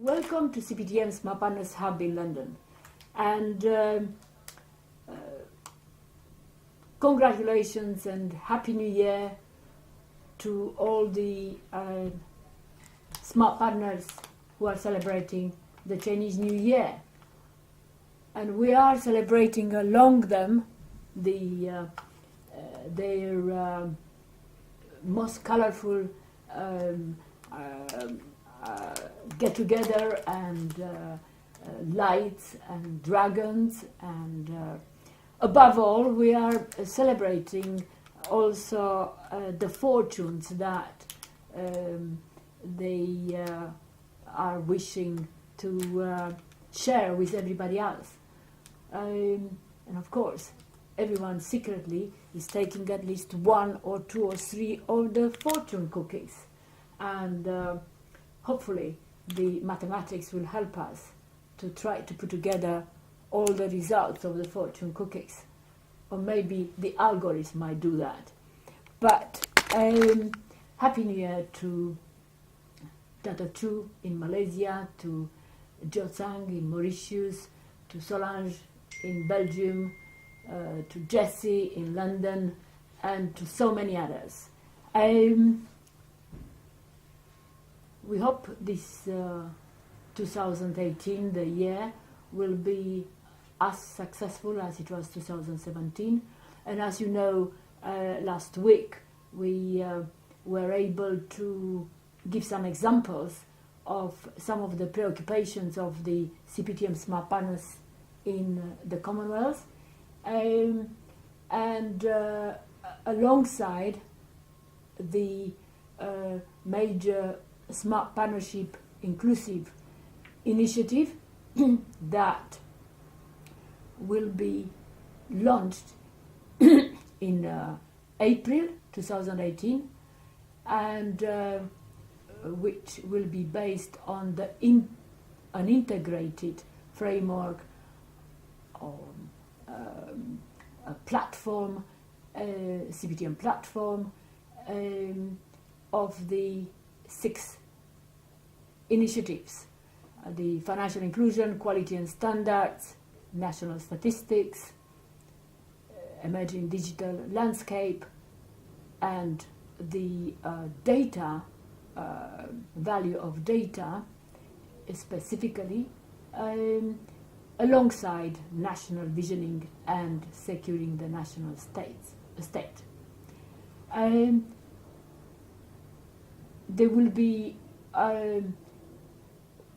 Welcome to CPTM Smart Partners Hub in London, and congratulations and Happy New Year to all the smart partners who are celebrating the Chinese New Year. And we are celebrating along them their most colorful get-together and lights and dragons, and above all we are celebrating also the fortunes that they are wishing to share with everybody else. And of course everyone secretly is taking at least one or two or three of the fortune cookies, and hopefully the mathematics will help us to try to put together all the results of the fortune cookies, or maybe the algorithm might do that. But Happy New Year to Tata Chu in Malaysia, to Jo Sang in Mauritius, to Solange in Belgium, to Jessie in London, and to so many others. We hope this 2018, the year, will be as successful as it was 2017. And as you know, last week we were able to give some examples of some of the preoccupations of the CPTM Smart Partners in the Commonwealth, and alongside the major Smart Partnership Inclusive initiative that will be launched in April 2018, and which will be based on an integrated framework or a platform, CPTM platform, of the 6 initiatives: the financial inclusion, quality and standards, national statistics, emerging digital landscape, and the data, value of data, specifically alongside national visioning and securing the national state. There will be a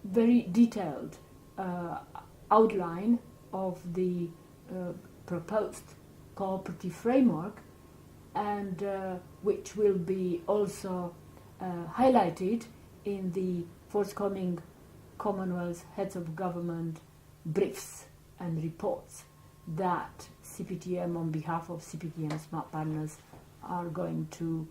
very detailed outline of the proposed cooperative framework, and which will be also highlighted in the forthcoming Commonwealth Heads of Government briefs and reports that CPTM, on behalf of CPTM Smart Partners, are going to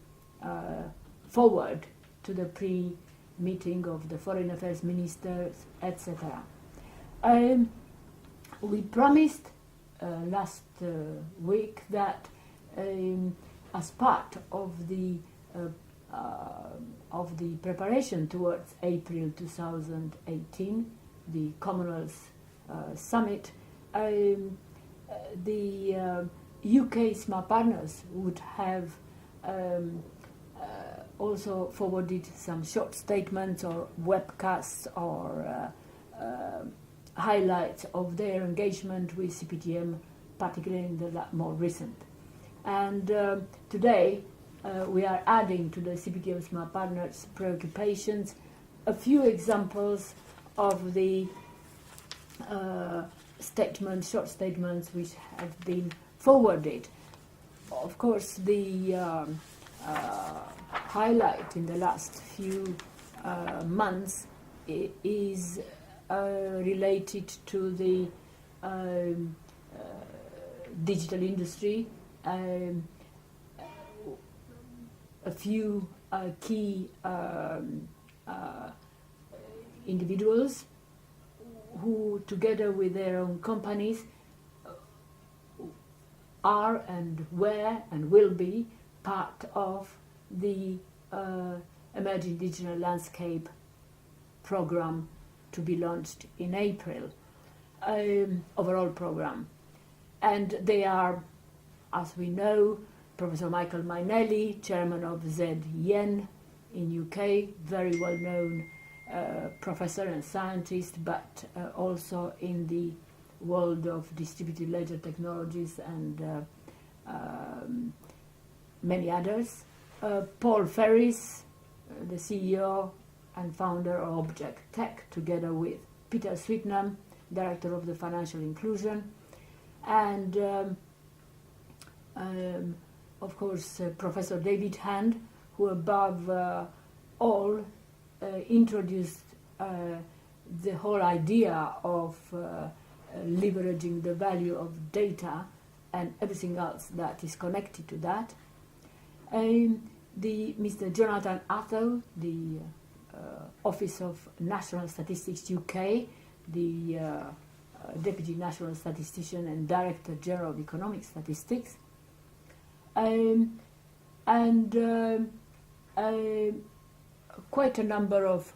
forward to the pre-meeting of the Foreign Affairs Ministers, etc. We promised last week that as part of the preparation towards April 2018, the Commonwealth Summit, the UK Smart Partners would have also forwarded some short statements or webcasts or highlights of their engagement with CPTM, particularly in the more recent. And today we are adding to the CPTM Smart Partners preoccupations a few examples of the short statements which have been forwarded. Of course, the highlight in the last few months is related to the digital industry. A few key individuals who, together with their own companies, are and were and will be part of the Emerging Digital Landscape program to be launched in April, overall program. And they are, as we know, Professor Michael Mainelli, chairman of ZEN in UK, very well known professor and scientist, but also in the world of distributed ledger technologies and many others. Paul Ferris, the CEO and founder of Object Tech, together with Peter Sweetnam, director of the Financial Inclusion, and of course Professor David Hand, who above all introduced the whole idea of leveraging the value of data and everything else that is connected to that. Mr. Jonathan Athow, the Office of National Statistics UK, the Deputy National Statistician and Director General of Economic Statistics, and quite a number of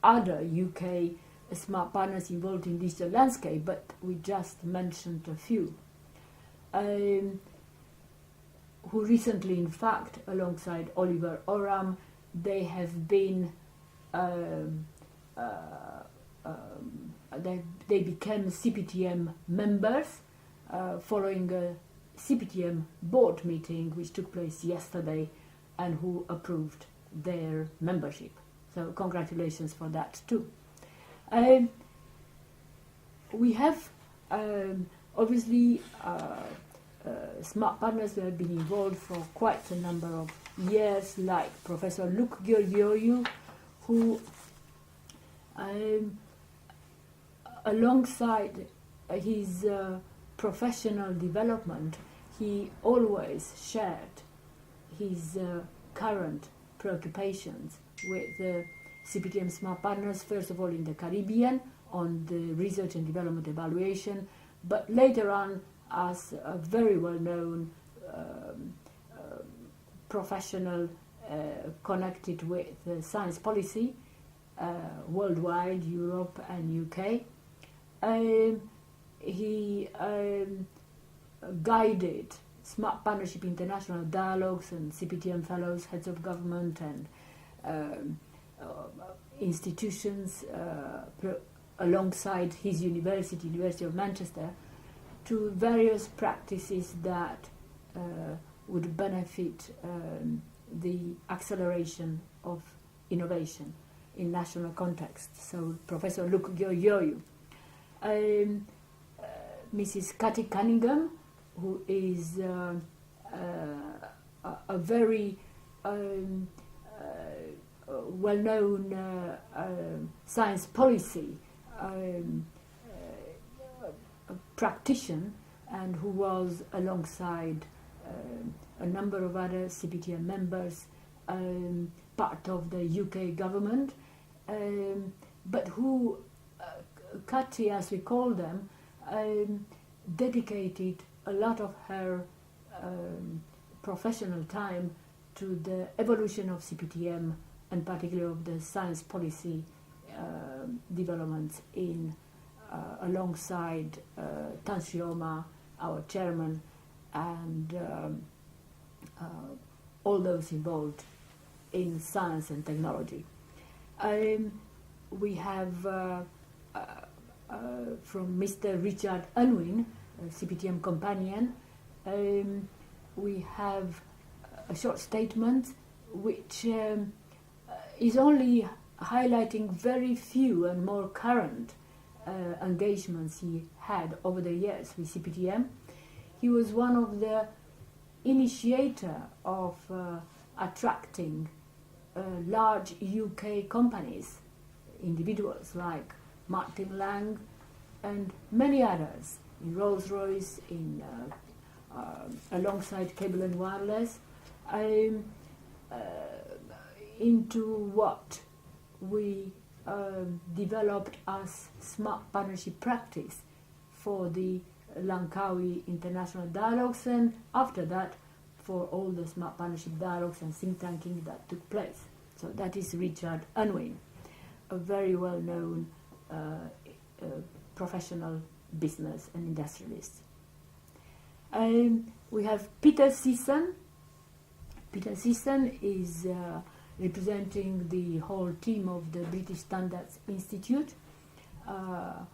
other UK smart partners involved in digital landscape, but we just mentioned a few, who recently, in fact, alongside Oliver Oram, they have been they became CPTM members following a CPTM board meeting which took place yesterday, and who approved their membership. So congratulations for that too. We have obviously smart partners who have been involved for quite a number of years, like Professor Luke Georgiou, who alongside his professional development, he always shared his current preoccupations with CPTM Smart Partners, first of all in the Caribbean on the research and development evaluation, but later on as a very well-known professional connected with science policy worldwide, Europe and UK. He guided Smart Partnership International dialogues and CPTM fellows, heads of government and institutions alongside his University of Manchester, to various practices that would benefit the acceleration of innovation in national context. So Professor Luke Georgiou, Mrs. Cathy Cunningham, who is a very well-known science policy practitioner, and who was alongside a number of other CPTM members, part of the UK government, but who, Cathy as we call them, dedicated a lot of her professional time to the evolution of CPTM, and particularly of the science policy developments in alongside Tan Srioma, our chairman, and all those involved in science and technology. We have from Mr. Richard Unwin, CPTM companion, we have a short statement which is only highlighting very few and more current engagements he had over the years with CPTM. He was one of the initiator of attracting large UK companies, individuals like Martin Lang and many others, in Rolls-Royce, in alongside Cable and Wireless, into what we developed as smart partnership practice for the Langkawi International Dialogues, and after that for all the smart partnership dialogues and think tanking that took place. So that is Richard Unwin. a very well-known professional business and industrialist. We have Peter Sisson. Peter Sisson is representing the whole team of the British Standards Institute. The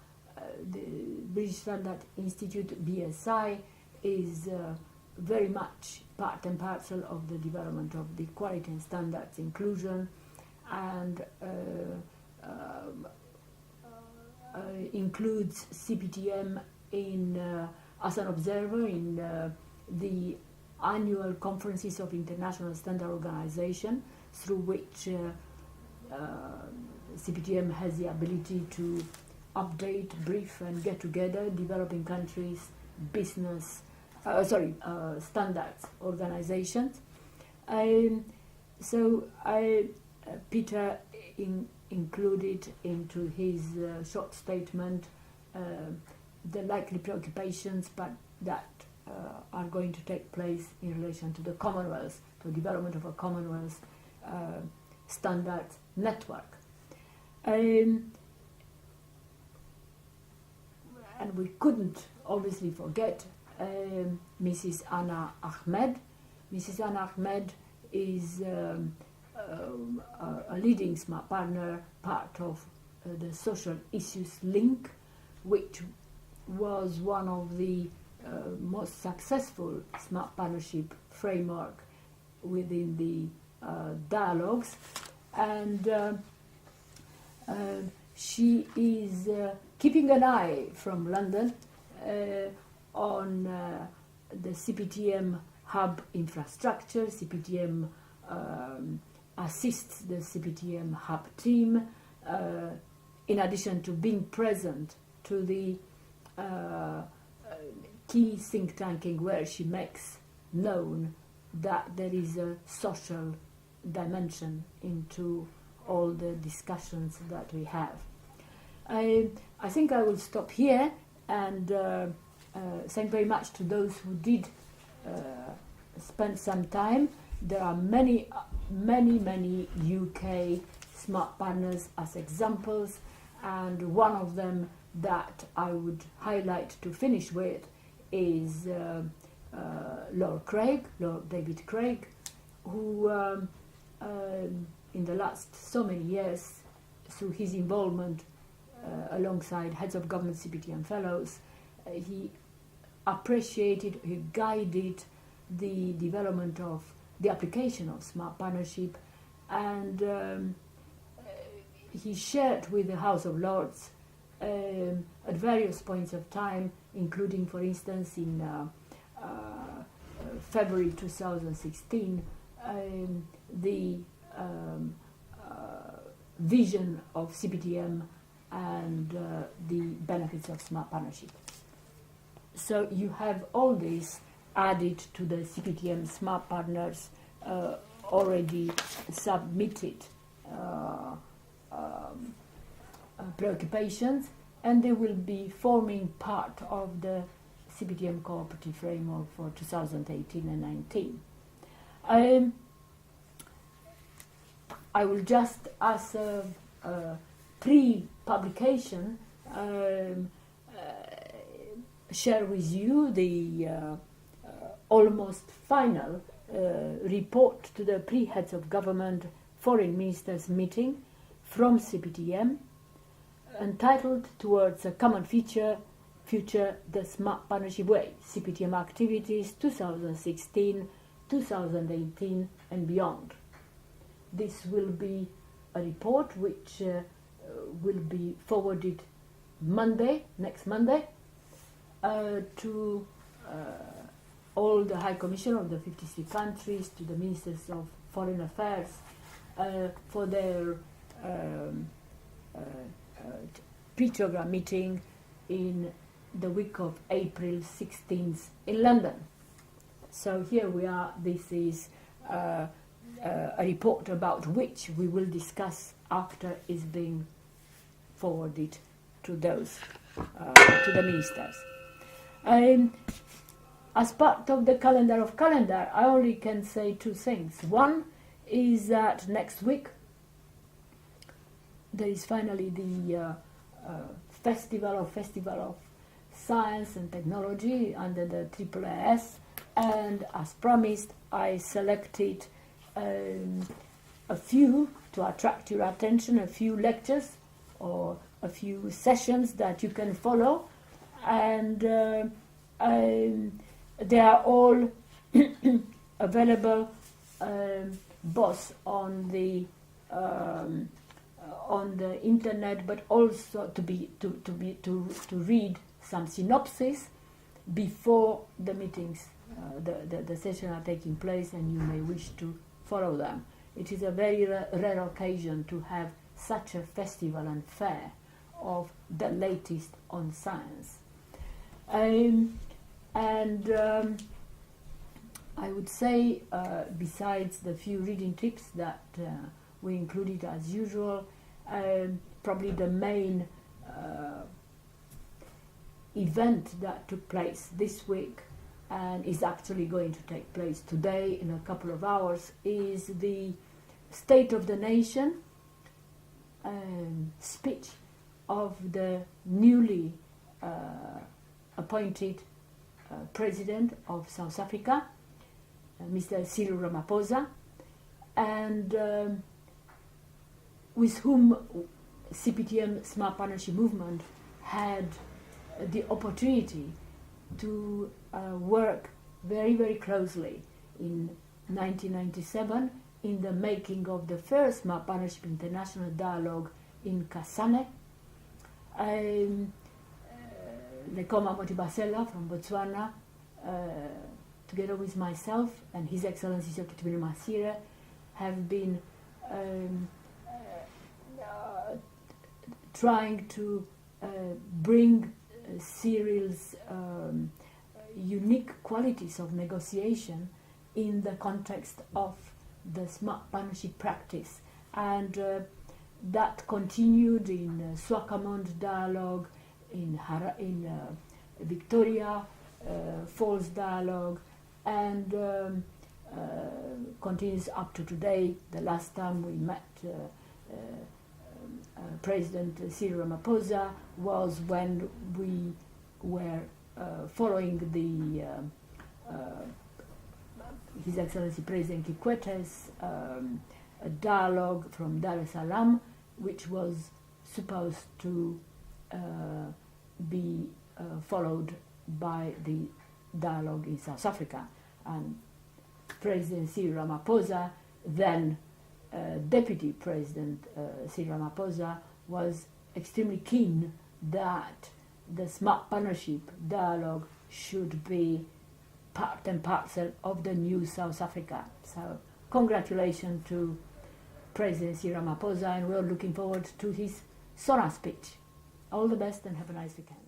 British Standards Institute, BSI, is very much part and parcel of the development of the quality and standards inclusion, and includes CPTM as an observer in the annual conferences of International Standard Organization, through which CPTM has the ability to update, brief, and get together developing countries' business, standards organizations. Peter included into his short statement the likely preoccupations, but that are going to take place in relation to the Commonwealth, to development of a Commonwealth standards network. And we couldn't obviously forget Mrs. Anna Ahmed. Mrs. Anna Ahmed is a leading smart partner, part of the Social Issues Link, which was one of the most successful smart partnership framework within the dialogues, and she is keeping an eye from London on the CPTM hub infrastructure. CPTM assists the CPTM hub team, in addition to being present to the key think tanking, where she makes known that there is a social dimension into all the discussions that we have. I think I will stop here, and thank very much to those who did spend some time. There are many UK smart partners as examples, and one of them that I would highlight to finish with is Lord David Craig, who in the last so many years, through his involvement alongside heads of government CPTM fellows, he appreciated, he guided the development of the application of smart partnership, and he shared with the House of Lords at various points of time, including, for instance, in February 2016, the vision of CPTM and the benefits of smart partnership. So you have all this added to the CPTM smart partners already submitted preoccupations, and they will be forming part of the CPTM cooperative framework for 2018 and 19. I will just, as a pre-publication, share with you the almost final report to the pre-heads of government foreign ministers meeting from CPTM, entitled Towards a Common Future, the Smart Partnership Way, CPTM Activities 2016, 2018 and beyond. This will be a report which will be forwarded next Monday, to all the High Commissioner of the 53 countries, to the Ministers of Foreign Affairs, for their pre-program meeting in the week of April 16th in London. So here we are. This is a report about which we will discuss after it's being forwarded to those to the ministers. As part of the calendar of calendar, I only can say two things. One is that next week there is finally the Festival of Science and Technology under the AAAS, and as promised, I selected a few to attract your attention, a few lectures or a few sessions that you can follow, and they are all available both on the internet, but also to read some synopsis before the meetings, the sessions are taking place, and you may wish to follow them. It is a very rare occasion to have such a festival and fair of the latest on science. I would say, besides the few reading tips that we included as usual, probably the main event that took place this week and is actually going to take place today in a couple of hours is the State of the Nation speech of the newly appointed President of South Africa, Mr. Cyril Ramaphosa, and with whom CPTM Smart Partnership Movement had the opportunity to work very, very closely in 1997 in the making of the first Smart Partnership International Dialogue in Kasane. Lekoma Motibasela from Botswana, together with myself and His Excellency Secretary Masire, have been trying to bring Cyril's unique qualities of negotiation in the context of the smart partnership practice, and that continued in Swakopmund dialogue, in Victoria Falls dialogue, and continues up to today. The last time we met President Cyril Ramaphosa was when we were following the His Excellency President Kikwete's dialogue from Dar es Salaam, which was supposed to be followed by the dialogue in South Africa. And President Cyril Ramaphosa, then Deputy President Cyril Ramaphosa, was extremely keen that the smart partnership dialogue should be part and parcel of the new South Africa. So congratulations to President Cyril Ramaphosa, and we're looking forward to his SORA speech. All the best and have a nice weekend.